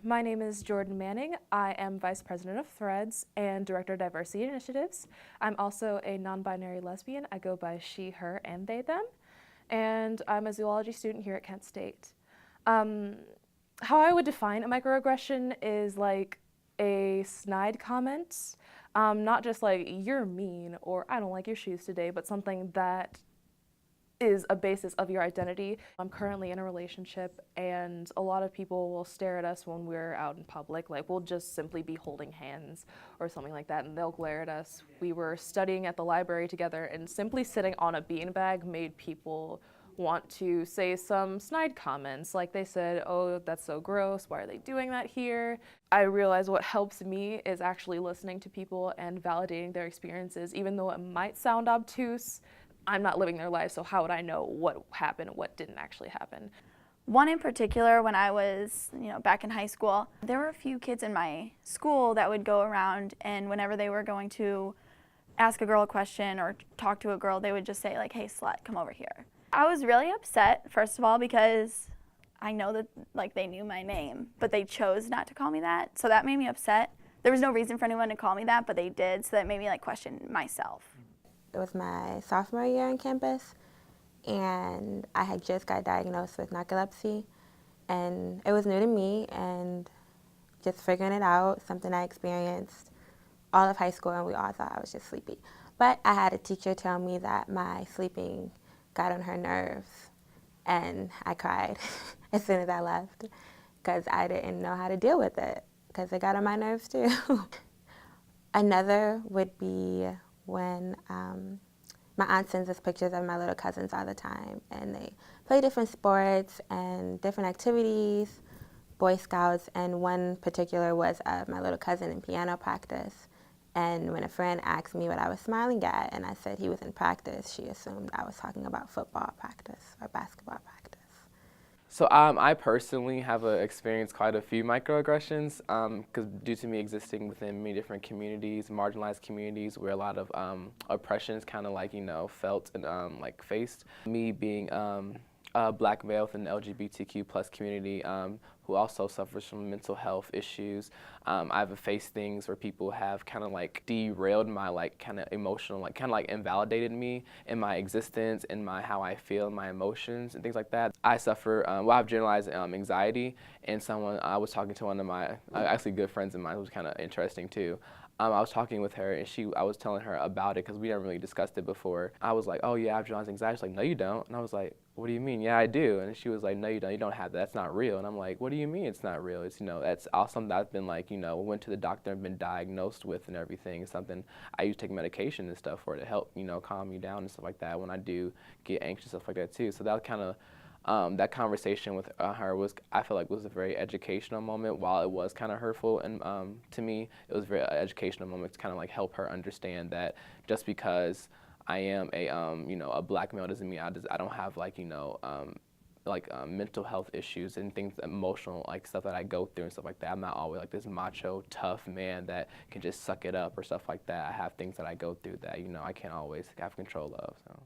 My name is Jordan Manning. I am Vice President of Threads and Director of Diversity Initiatives. I'm also a non-binary lesbian. I go by she, her, and they, them. And I'm a zoology student here at Kent State. How I would define a microaggression is like a snide comment, not just like, you're mean or I don't like your shoes today, but something that is a basis of your identity. I'm currently in a relationship and a lot of people will stare at us when we're out in public. Like we'll just simply be holding hands or something like that and they'll glare at us. We were studying at the library together and simply sitting on a beanbag made people want to say some snide comments. Like they said, oh, that's so gross, why are they doing that here? I realize what helps me is actually listening to people and validating their experiences, even though it might sound obtuse. I'm not living their lives, so how would I know what happened, what didn't actually happen? One in particular, when I was, back in high school, there were a few kids in my school that would go around and whenever they were going to ask a girl a question or talk to a girl, they would just say like, hey slut, come over here. I was really upset, first of all, because I know that they knew my name, but they chose not to call me that, so that made me upset. There was no reason for anyone to call me that, but they did, so that made me question myself. It was my sophomore year on campus, and I had just got diagnosed with narcolepsy, and it was new to me, and just figuring it out, something I experienced all of high school, and we all thought I was just sleepy. But I had a teacher tell me that my sleeping got on her nerves, and I cried as soon as I left, because I didn't know how to deal with it, because it got on my nerves too. Another would be when my aunt sends us pictures of my little cousins all the time, and they play different sports and different activities, Boy Scouts, and one particular was my little cousin in piano practice. And when a friend asked me what I was smiling at, and I said he was in practice, she assumed I was talking about football practice or basketball practice. So I personally have experienced quite a few microaggressions because due to me existing within many different communities, marginalized communities where a lot of oppression is kind of felt and faced. Me being a black male within the LGBTQ plus community who also suffers from mental health issues. I've faced things where people have kind of derailed my kind of emotional, invalidated me in my existence, in my how I feel, my emotions and things like that. I suffer, I have generalized anxiety, and I was talking to one of my actually good friends of mine who was kind of interesting too. I was talking with her, and I was telling her about it because we never really discussed it before. I was like, oh yeah, I have generalized anxiety. She's like, no you don't. And I was like, what do you mean? Yeah, I do. And she was like, no you don't have that. That's not real. And I'm like, what do you mean it's not real? It's, that's something that I've been went to the doctor and been diagnosed with and everything. It's something I use to take medication and stuff for to help, calm me down and stuff like that when I do get anxious, stuff like that too. So that was kind of, that conversation with her I feel like was a very educational moment. While it was kind of hurtful, and to me, it was a very educational moment to kind of help her understand that just because I am a black male doesn't mean I don't have mental health issues and things, emotional stuff that I go through and stuff like that. I'm not always this macho, tough man that can just suck it up or stuff like that. I have things that I go through that I can't always have control of. So.